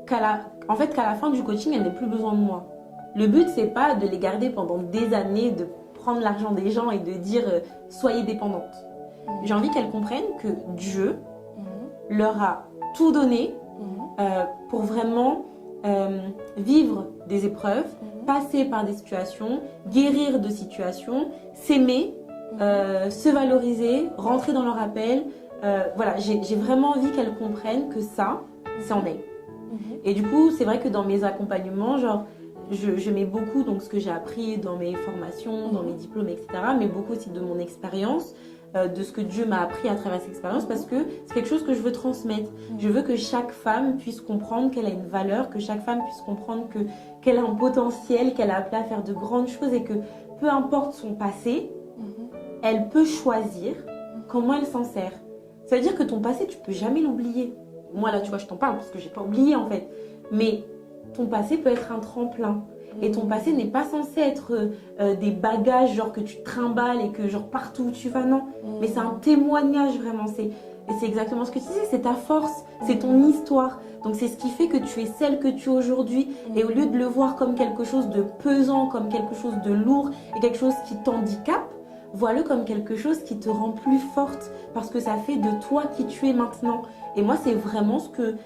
qu'à la fin du coaching, elles n'aient plus besoin de moi. Le but, c'est pas de les garder pendant des années, de prendre l'argent des gens et de dire soyez dépendantes. J'ai envie qu'elles comprennent que Dieu leur a tout donné pour vraiment vivre des épreuves, passer par des situations, guérir de situations, s'aimer, se valoriser, rentrer dans leur appel. Voilà, j'ai vraiment envie qu'elles comprennent que ça, c'est en elles. Et du coup, c'est vrai que dans mes accompagnements, genre, je mets beaucoup donc, ce que j'ai appris dans mes formations, dans mes diplômes, etc. Mais beaucoup aussi de mon expérience, de ce que Dieu m'a appris à travers cette expérience parce que c'est quelque chose que je veux transmettre. Je veux que chaque femme puisse comprendre qu'elle a une valeur, que chaque femme puisse comprendre qu'elle a un potentiel, qu'elle a appelé à faire de grandes choses et que peu importe son passé, elle peut choisir comment elle s'en sert. Ça veut dire que ton passé, tu peux jamais l'oublier. Moi, là, tu vois, je t'en parle parce que j'ai pas oublié, en fait. Mais ton passé peut être un tremplin. Et ton passé n'est pas censé être des bagages, genre, que tu trimbales et que, genre, partout où tu vas, non. Mais c'est un témoignage, vraiment. Et c'est exactement ce que tu disais, c'est ta force, c'est ton histoire. Donc, c'est ce qui fait que tu es celle que tu es aujourd'hui. Et au lieu de le voir comme quelque chose de pesant, comme quelque chose de lourd et quelque chose qui t'handicape, vois-le comme quelque chose qui te rend plus forte parce que ça fait de toi qui tu es maintenant. Et moi, c'est vraiment ce que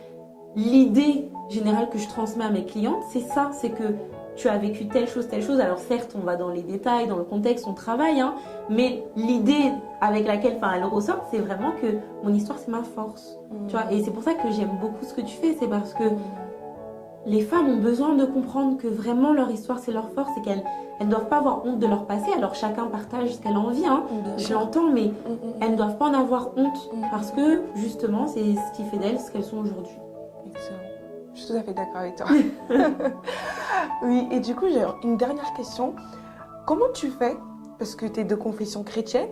l'idée générale que je transmets à mes clientes, c'est ça, c'est que tu as vécu telle chose. Alors certes, on va dans les détails, dans le contexte, on travaille, hein, mais l'idée avec laquelle elle ressort, c'est vraiment que mon histoire, c'est ma force. Tu vois, et c'est pour ça que j'aime beaucoup ce que tu fais, c'est parce que les femmes ont besoin de comprendre que vraiment leur histoire, c'est leur force et qu'elles ne doivent pas avoir honte de leur passé. Alors chacun partage ce qu'elle a envie, hein, je l'entends, mais elles ne doivent pas en avoir honte parce que justement, c'est ce qui fait d'elles ce qu'elles sont aujourd'hui. Excellent. Je suis tout à fait d'accord avec toi. Oui, et du coup, j'ai une dernière question. Comment tu fais, parce que tu es de confession chrétienne,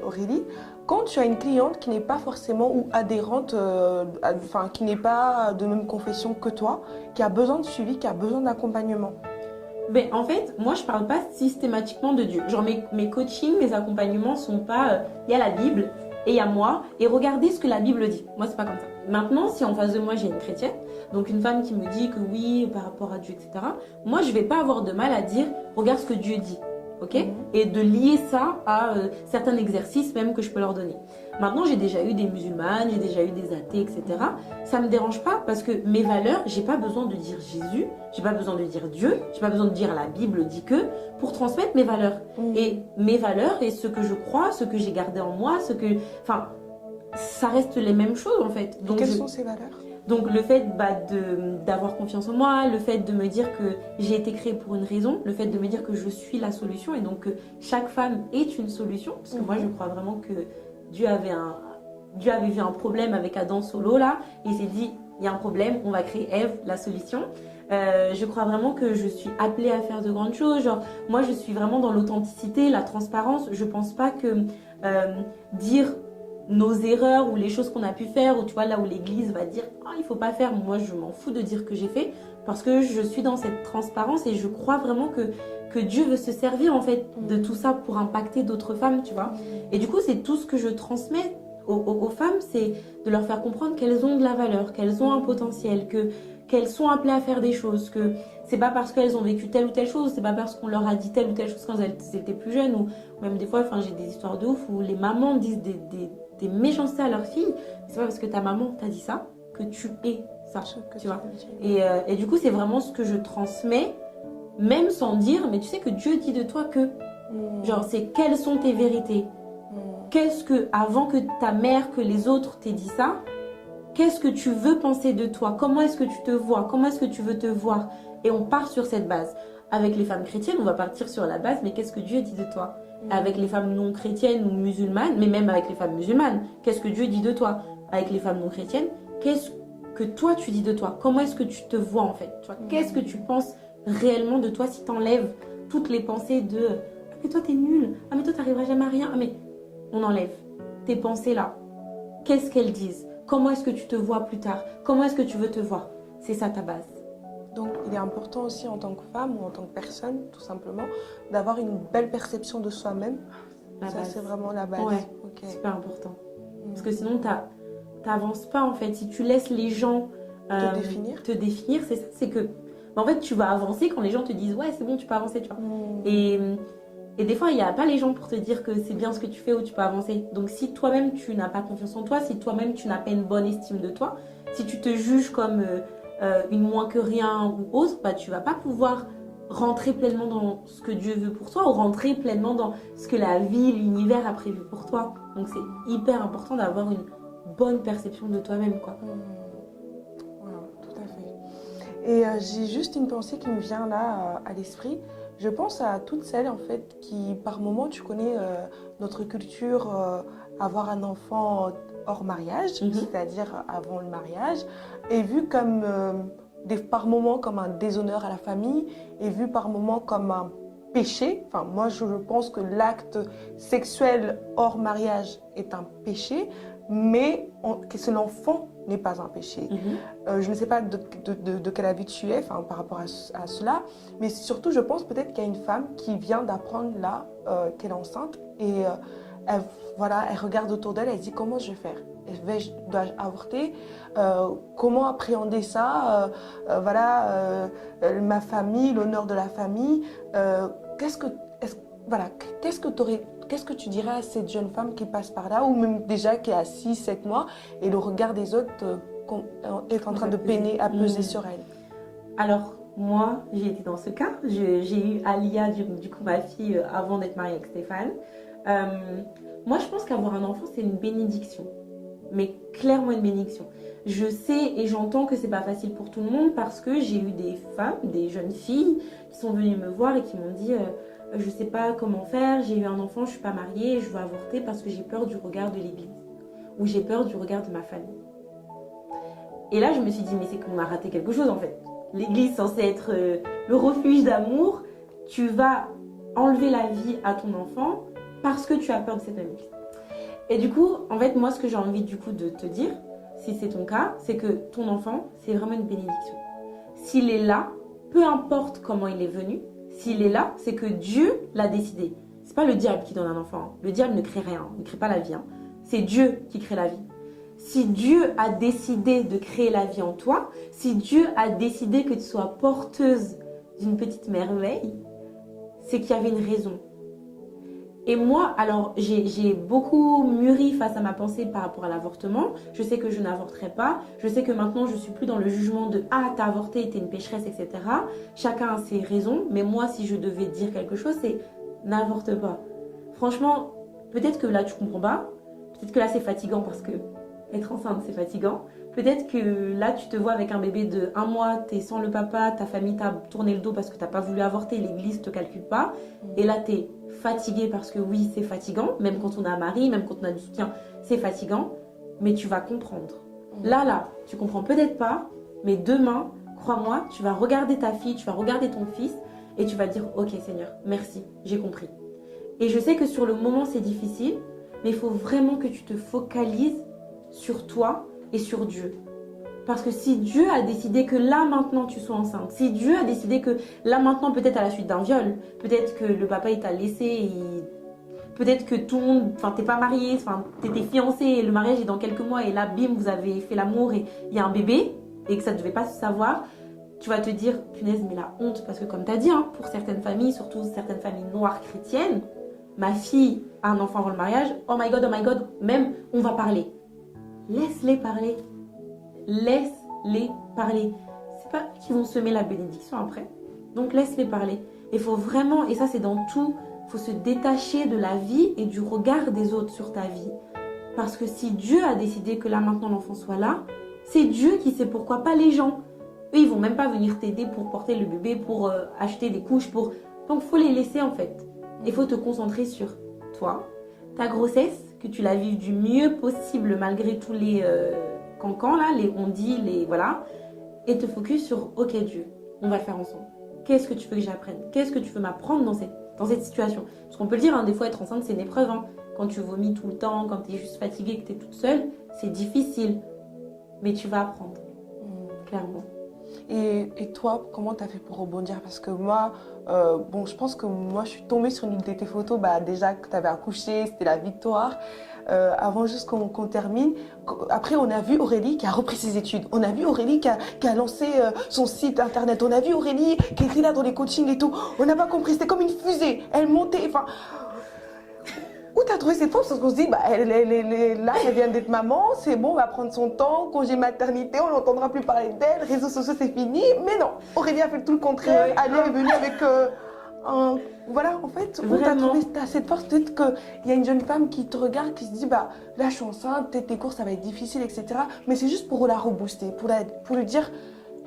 Aurélie, quand tu as une cliente qui n'est pas forcément ou adhérente, qui n'est pas de même confession que toi, qui a besoin de suivi, qui a besoin d'accompagnement? Ben, en fait, moi, je parle pas systématiquement de Dieu. Genre, mes coachings, mes accompagnements sont pas... Il y a la Bible et il y a moi. Et regardez ce que la Bible dit. Moi, c'est pas comme ça. Maintenant, si en face de moi, j'ai une chrétienne, donc une femme qui me dit que oui, par rapport à Dieu, etc., moi, je vais pas avoir de mal à dire, regarde ce que Dieu dit. Ok? Et de lier ça à certains exercices même que je peux leur donner. Maintenant, j'ai déjà eu des musulmanes, j'ai déjà eu des athées, etc. Ça me dérange pas parce que mes valeurs, j'ai pas besoin de dire Jésus, j'ai pas besoin de dire Dieu, j'ai pas besoin de dire la Bible dit que pour transmettre mes valeurs. Et mes valeurs et ce que je crois, ce que j'ai gardé en moi, enfin, ça reste les mêmes choses en fait. Donc, quelles sont ces valeurs? Donc le fait d'avoir confiance en moi, le fait de me dire que j'ai été créée pour une raison, le fait de me dire que je suis la solution et donc que chaque femme est une solution, parce que moi je crois vraiment que Dieu avait vu un problème avec Adam solo là, et il s'est dit il y a un problème, on va créer Ève, la solution. Je crois vraiment que je suis appelée à faire de grandes choses. Genre, moi je suis vraiment dans l'authenticité, la transparence. Je pense pas que dire nos erreurs ou les choses qu'on a pu faire, ou tu vois là où l'église va dire il faut pas faire, moi je m'en fous de dire que j'ai fait parce que je suis dans cette transparence et je crois vraiment que Dieu veut se servir en fait de tout ça pour impacter d'autres femmes, tu vois. Et du coup c'est tout ce que je transmets aux femmes, c'est de leur faire comprendre qu'elles ont de la valeur, qu'elles ont un potentiel, qu'elles sont appelées à faire des choses, que c'est pas parce qu'elles ont vécu telle ou telle chose, c'est pas parce qu'on leur a dit telle ou telle chose quand elles étaient plus jeunes, ou même des fois, j'ai des histoires de ouf où les mamans disent des méchancetés à leurs filles. C'est pas parce que ta maman t'a dit ça que tu es ça, tu vois. Et du coup, c'est vraiment ce que je transmets, même sans dire, mais tu sais que Dieu dit de toi que, genre, c'est quelles sont tes vérités. Qu'est-ce que, avant que ta mère, que les autres t'aient dit ça, qu'est-ce que tu veux penser de toi? Comment est-ce que tu te vois? Comment est-ce que tu veux te voir? Et on part sur cette base. Avec les femmes chrétiennes, on va partir sur la base, mais qu'est-ce que Dieu dit de toi? Avec les femmes non chrétiennes ou musulmanes, mais même avec les femmes musulmanes, qu'est-ce que Dieu dit de toi? Avec les femmes non chrétiennes, qu'est-ce que toi tu dis de toi? Comment est-ce que tu te vois en fait? Qu'est-ce que tu penses réellement de toi si tu enlèves toutes les pensées de « Ah mais toi t'es nul, ah mais toi t'arriveras jamais à rien », ah mais on enlève tes pensées là. Qu'est-ce qu'elles disent? Comment est-ce que tu te vois plus tard? Comment est-ce que tu veux te voir? C'est ça ta base. Donc, il est important aussi en tant que femme ou en tant que personne, tout simplement, d'avoir une belle perception de soi-même. Ça, c'est vraiment la base. Ouais, super important. Parce que sinon, t'avances pas, en fait. Si tu laisses les gens te définir, c'est ça. C'est que, en fait, tu vas avancer quand les gens te disent « Ouais, c'est bon, tu peux avancer, tu vois. » Et des fois, il n'y a pas les gens pour te dire que c'est bien ce que tu fais ou tu peux avancer. Donc, si toi-même, tu n'as pas confiance en toi, si toi-même, tu n'as pas une bonne estime de toi, si tu te juges comme... une moins que rien ou autre, tu vas pas pouvoir rentrer pleinement dans ce que Dieu veut pour toi ou rentrer pleinement dans ce que la vie, l'univers a prévu pour toi. Donc c'est hyper important d'avoir une bonne perception de toi-même, quoi. Voilà, tout à fait. Et j'ai juste une pensée qui me vient là à l'esprit. Je pense à toutes celles en fait qui, par moment, tu connais notre culture, avoir un enfant hors mariage, c'est-à-dire avant le mariage, est vu comme par moments comme un déshonneur à la famille, est vu par moments comme un péché. Enfin, moi, je pense que l'acte sexuel hors mariage est un péché, mais que l'enfant n'est pas un péché. Je ne sais pas de quel avis tu es par rapport à cela, mais surtout, je pense peut-être qu'il y a une femme qui vient d'apprendre là qu'elle est enceinte et elle regarde autour d'elle, elle se dit comment je vais faire? Dois-je avorter? Comment appréhender ça? Ma famille, l'honneur de la famille. Qu'est-ce que tu dirais à cette jeune femme qui passe par là, ou même déjà qui a 6-7 mois, et le regard des autres est en train de peiner à peser sur elle? Alors, moi, j'ai été dans ce cas. J'ai eu Alia, du coup, ma fille, avant d'être mariée avec Stéphane. Moi, je pense qu'avoir un enfant, c'est une bénédiction. Mais clairement une bénédiction. Je sais et j'entends que c'est pas facile pour tout le monde parce que j'ai eu des femmes, des jeunes filles qui sont venues me voir et qui m'ont dit je sais pas comment faire, j'ai eu un enfant, je suis pas mariée, je veux avorter parce que j'ai peur du regard de l'église ou j'ai peur du regard de ma famille. Et là, je me suis dit mais c'est qu'on a raté quelque chose en fait. L'église censée être le refuge d'amour, tu vas enlever la vie à ton enfant parce que tu as peur de cette même église. Et du coup, en fait, moi, ce que j'ai envie du coup de te dire, si c'est ton cas, c'est que ton enfant, c'est vraiment une bénédiction. S'il est là, peu importe comment il est venu, s'il est là, c'est que Dieu l'a décidé. C'est pas le diable qui donne un enfant. Le diable ne crée rien, il ne crée pas la vie. C'est Dieu qui crée la vie. Si Dieu a décidé de créer la vie en toi, si Dieu a décidé que tu sois porteuse d'une petite merveille, c'est qu'il y avait une raison. Et moi, alors, j'ai beaucoup mûri face à ma pensée par rapport à l'avortement. Je sais que je n'avorterai pas. Je sais que maintenant, je ne suis plus dans le jugement de « Ah, t'as avorté, t'es une pécheresse, etc. » Chacun a ses raisons. Mais moi, si je devais dire quelque chose, c'est « N'avorte pas. » Franchement, peut-être que là, tu comprends pas. Peut-être que là, c'est fatigant parce que être enceinte, c'est fatigant. Peut-être que là, tu te vois avec un bébé de 1 mois, t'es sans le papa, ta famille t'a tourné le dos parce que t'as pas voulu avorter, l'église te calcule pas. Et là, t'es fatigué parce que oui, c'est fatigant. Même quand on a un mari, même quand on a du soutien, c'est fatigant. Mais tu vas comprendre. Là, tu comprends peut-être pas, mais demain, crois-moi, tu vas regarder ta fille, tu vas regarder ton fils et tu vas dire « Ok Seigneur, merci, j'ai compris. » Et je sais que sur le moment, c'est difficile, mais il faut vraiment que tu te focalises sur toi et sur Dieu. Parce que si Dieu a décidé que là maintenant tu sois enceinte, si Dieu a décidé que là maintenant peut-être à la suite d'un viol, peut-être que le papa il t'a laissé, peut-être que tout le monde, enfin t'es pas marié, enfin t'étais fiancé et le mariage est dans quelques mois et là bim vous avez fait l'amour et il y a un bébé et que ça ne devait pas se savoir, tu vas te dire punaise mais la honte parce que comme t'as dit, pour certaines familles, surtout certaines familles noires chrétiennes, ma fille a un enfant avant le mariage, oh my god, même on va parler. Laisse-les parler. Laisse-les parler. C'est pas eux qui vont semer la bénédiction après. Donc laisse-les parler. Il faut vraiment, et ça c'est dans tout, il faut se détacher de la vie et du regard des autres sur ta vie. Parce que si Dieu a décidé que là maintenant l'enfant soit là, c'est Dieu qui sait pourquoi, pas les gens. Eux ils vont même pas venir t'aider pour porter le bébé, pour acheter des couches, pour... Donc il faut les laisser en fait. Il faut te concentrer sur toi, ta grossesse, que tu la vives du mieux possible malgré tous les cancans là, les on-dit, les voilà, et te focus sur ok Dieu, on va le faire ensemble. Qu'est-ce que tu veux que j'apprenne? Qu'est-ce que tu veux m'apprendre dans cette situation? Parce qu'on peut le dire, des fois être enceinte c'est une épreuve. Quand tu vomis tout le temps, quand tu es juste fatiguée, que tu es toute seule, c'est difficile. Mais tu vas apprendre, clairement. Et toi, comment tu as fait pour rebondir? Parce que moi, je pense que moi, je suis tombée sur une de tes photos, déjà que tu avais accouché, c'était la victoire. Avant juste qu'on termine. Après, on a vu Aurélie qui a repris ses études. On a vu Aurélie qui a lancé son site internet. On a vu Aurélie qui était là dans les coachings et tout. On n'a pas compris, c'était comme une fusée. Elle montait, enfin... Où t'as trouvé cette force? Parce qu'on se dit, elle est là, elle vient d'être maman, c'est bon, on va prendre son temps, congé maternité, on n'entendra plus parler d'elle, réseaux sociaux c'est fini. Mais non, Aurélie a fait tout le contraire, Alia est venue avec voilà, en fait, où t'as trouvé cette force? Peut-être qu'il y a une jeune femme qui te regarde, qui se dit, là je suis enceinte, peut-être tes cours ça va être difficile, etc. Mais c'est juste pour la rebooster, pour lui dire,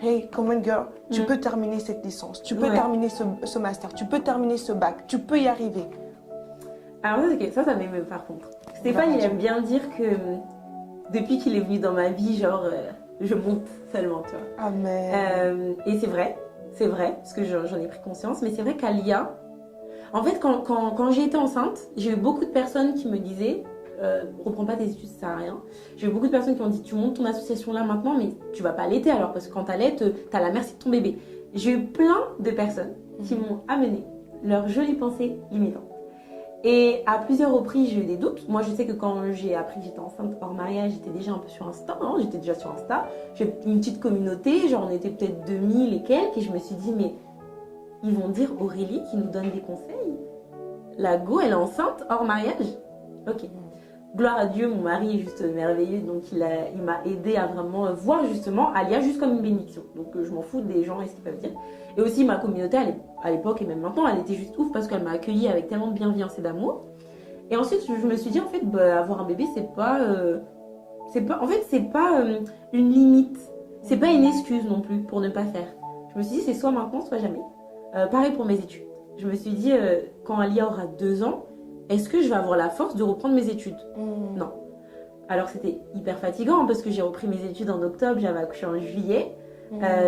hey, come on girl, tu peux terminer cette licence, tu peux terminer ce master, tu peux terminer ce bac, tu peux y arriver. Alors ça m'émeut par contre. Stéphane, il aime bien dire que depuis qu'il est venu dans ma vie, je monte seulement, tu vois. Amen. Et c'est vrai, parce que j'en ai pris conscience, mais c'est vrai qu'Alia, en fait, quand j'ai été enceinte, j'ai eu beaucoup de personnes qui me disaient, reprends pas tes études, ça sert à rien. J'ai eu beaucoup de personnes qui m'ont dit, tu montes ton association là maintenant, mais tu vas pas allaiter alors, parce que quand t'allaites, t'as la merci de ton bébé. J'ai eu plein de personnes qui m'ont amené leurs jolies pensées limitantes. Et à plusieurs reprises, j'ai eu des doutes. Moi, je sais que quand j'ai appris que j'étais enceinte hors mariage, j'étais déjà un peu sur Insta. J'étais déjà sur Insta. J'ai une petite communauté, on était peut-être 2000 et quelques. Et je me suis dit, mais ils vont dire Aurélie qui nous donne des conseils. La go, elle est enceinte hors mariage. Ok. gloire à Dieu, mon mari est juste merveilleux, donc il m'a aidé à vraiment voir justement Alia juste comme une bénédiction. Donc je m'en fous des gens et ce qu'ils peuvent dire. Et aussi ma communauté à l'époque et même maintenant, elle était juste ouf parce qu'elle m'a accueillie avec tellement de bienveillance et d'amour. Et ensuite je me suis dit en fait avoir un bébé c'est pas une limite, c'est pas une excuse non plus pour ne pas faire. Je me suis dit c'est soit maintenant soit jamais. Pareil pour mes études. Je me suis dit quand Alia aura 2 ans, est-ce que je vais avoir la force de reprendre mes études? Non. Alors c'était hyper fatigant parce que j'ai repris mes études en octobre, j'avais accouché en juillet.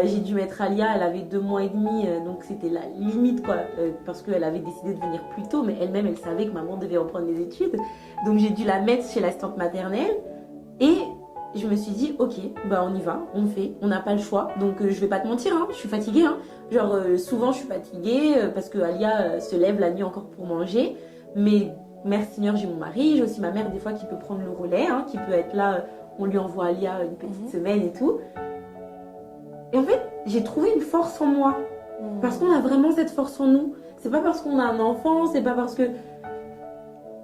J'ai dû mettre Alia, elle avait 2 mois et demi, donc c'était la limite quoi, parce qu'elle avait décidé de venir plus tôt, mais elle-même elle savait que maman devait reprendre les études. Donc j'ai dû la mettre chez l'assistante maternelle et je me suis dit ok, bah on y va, on fait, on n'a pas le choix. Donc je vais pas te mentir, hein, je suis fatiguée. Hein. Genre souvent je suis fatiguée parce que Alia se lève la nuit encore pour manger. Mais merci Seigneur, j'ai mon mari, j'ai aussi ma mère des fois qui peut prendre le relais, hein, qui peut être là, on lui envoie Alia une petite semaine et tout. Et en fait, j'ai trouvé une force en moi. Parce qu'on a vraiment cette force en nous. C'est pas parce qu'on a un enfant, c'est pas parce que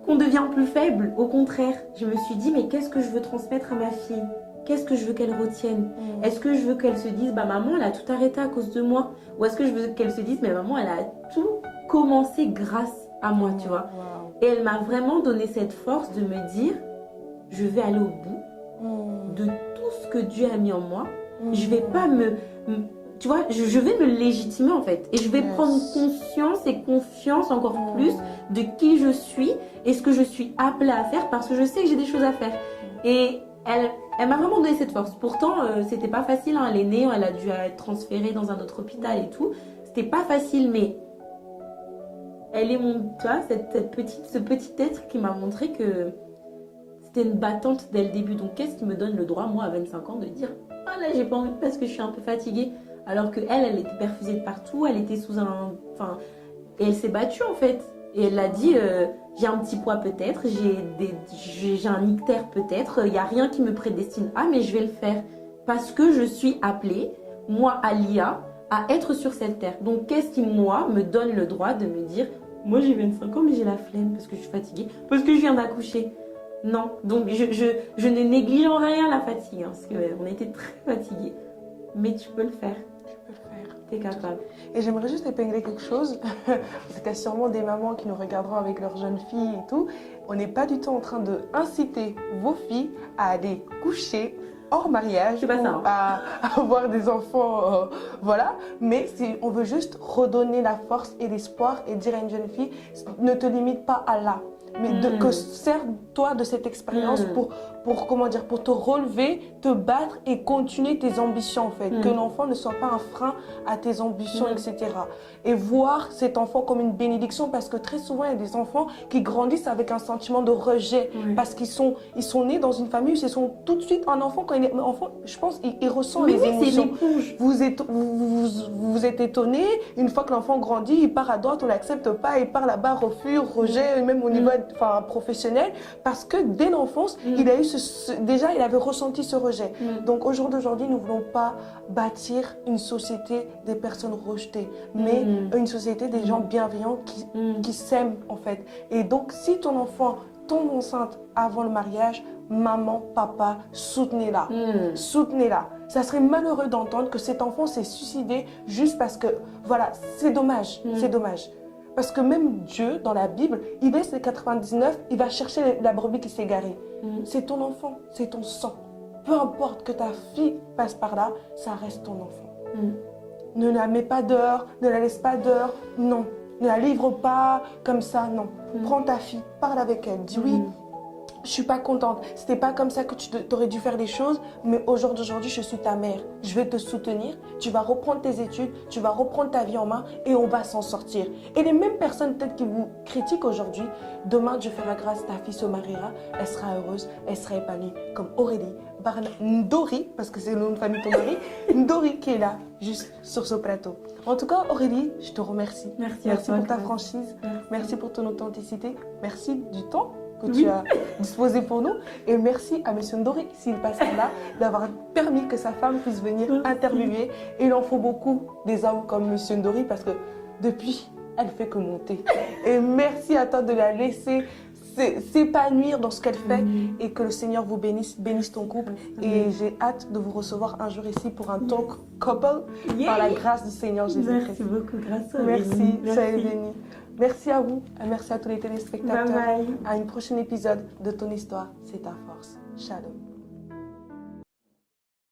qu'on devient plus faible. Au contraire, je me suis dit, mais qu'est-ce que je veux transmettre à ma fille? Qu'est-ce que je veux qu'elle retienne? Est-ce que je veux qu'elle se dise, bah maman, elle a tout arrêté à cause de moi? Ou est-ce que je veux qu'elle se dise, mais maman, elle a tout commencé grâce à moi, tu vois? Et elle m'a vraiment donné cette force de me dire, je vais aller au bout de tout ce que Dieu a mis en moi. Je vais pas tu vois, je vais me légitimer en fait. Et je vais prendre conscience et confiance encore plus de qui je suis et ce que je suis appelée à faire parce que je sais que j'ai des choses à faire. Et elle m'a vraiment donné cette force. Pourtant, c'était pas facile. Hein. Elle est née, elle a dû être transférée dans un autre hôpital et tout. C'était pas facile, mais elle est tu vois, ce petit être qui m'a montré que c'était une battante dès le début. Donc, qu'est-ce qui me donne le droit, moi, à 25 ans, de dire « Ah là, j'ai pas envie parce que je suis un peu fatiguée ». Alors qu'elle était perfusée de partout, elle était sous un... Enfin, et elle s'est battue, en fait. Et elle a dit j'ai un petit poids peut-être, j'ai un ictère peut-être, il n'y a rien qui me prédestine à, mais je vais le faire. Parce que je suis appelée, moi, Alia, à être sur cette terre. Donc, qu'est-ce qui, moi, me donne le droit de me dire moi, j'ai 25 ans, mais j'ai la flemme parce que je suis fatiguée, parce que je viens d'accoucher. Non, donc je ne néglige en rien la fatigue, hein, parce qu'on était très fatigués. Mais tu peux le faire. Tu peux le faire. Tu es capable. Et j'aimerais juste épingler quelque chose, parce qu'il y a sûrement des mamans qui nous regarderont avec leurs jeunes filles et tout. On n'est pas du tout en train d'inciter vos filles à aller coucher hors mariage ou ça, hein. à avoir des enfants, voilà. Mais on veut juste redonner la force et l'espoir et dire à une jeune fille, ne te limite pas à là. Mais que sers-toi de cette expérience pour te relever, te battre et continuer tes ambitions en fait. Que l'enfant ne soit pas un frein à tes ambitions, etc. Et voir cet enfant comme une bénédiction parce que très souvent il y a des enfants qui grandissent avec un sentiment de rejet parce qu'ils sont nés dans une famille où ils sont tout de suite un enfant. Quand il est enfant, je pense il ressent les émotions. Vous êtes étonné, une fois que l'enfant grandit, il part à droite, on l'accepte pas, il part là-bas, refus, rejet, même au niveau professionnel, parce que dès l'enfance, il a eu déjà il avait ressenti ce rejet. Donc au jour d'aujourd'hui, nous ne voulons pas bâtir une société des personnes rejetées, mais une société des gens bienveillants qui s'aiment en fait. Et donc si ton enfant tombe enceinte avant le mariage, maman, papa, soutenez-la. Soutenez-la. Ça serait malheureux d'entendre que cet enfant s'est suicidé juste parce que, voilà, c'est dommage, c'est dommage. Parce que même Dieu, dans la Bible, il laisse les 99, il va chercher la brebis qui s'est égarée. C'est ton enfant, c'est ton sang. Peu importe que ta fille passe par là, ça reste ton enfant. Ne la mets pas dehors, ne la laisse pas dehors, non. Ne la livre pas comme ça, non. Prends ta fille, parle avec elle, dis oui. Je suis pas contente. C'était pas comme ça que tu aurais dû faire les choses, mais aujourd'hui, je suis ta mère. Je vais te soutenir. Tu vas reprendre tes études, tu vas reprendre ta vie en main et on va s'en sortir. Et les mêmes personnes peut-être qui vous critiquent aujourd'hui, demain Dieu fera grâce, ta fille se mariera, elle sera heureuse, elle sera épanouie comme Aurélie, Ndori, parce que c'est le nom de famille de ton mari, Ndori qui est là, juste sur ce plateau. En tout cas, Aurélie, je te remercie. Merci pour ta franchise, merci pour ton authenticité, merci du temps que tu as disposé pour nous. Et merci à M. Ndori, s'il passe là, d'avoir permis que sa femme puisse venir interviewer. Et il en faut beaucoup des hommes comme M. Ndori parce que depuis, elle fait que monter. Et merci à toi de la laisser s'épanouir dans ce qu'elle fait et que le Seigneur vous bénisse ton couple. Et j'ai hâte de vous recevoir un jour ici pour un talk couple par la grâce du Seigneur Jésus-Christ. Merci beaucoup, grâce à Merci, soyez bénis. Merci à vous, et merci à tous les téléspectateurs. Bye bye. À un prochain épisode de Ton Histoire, c'est ta force. Shalom.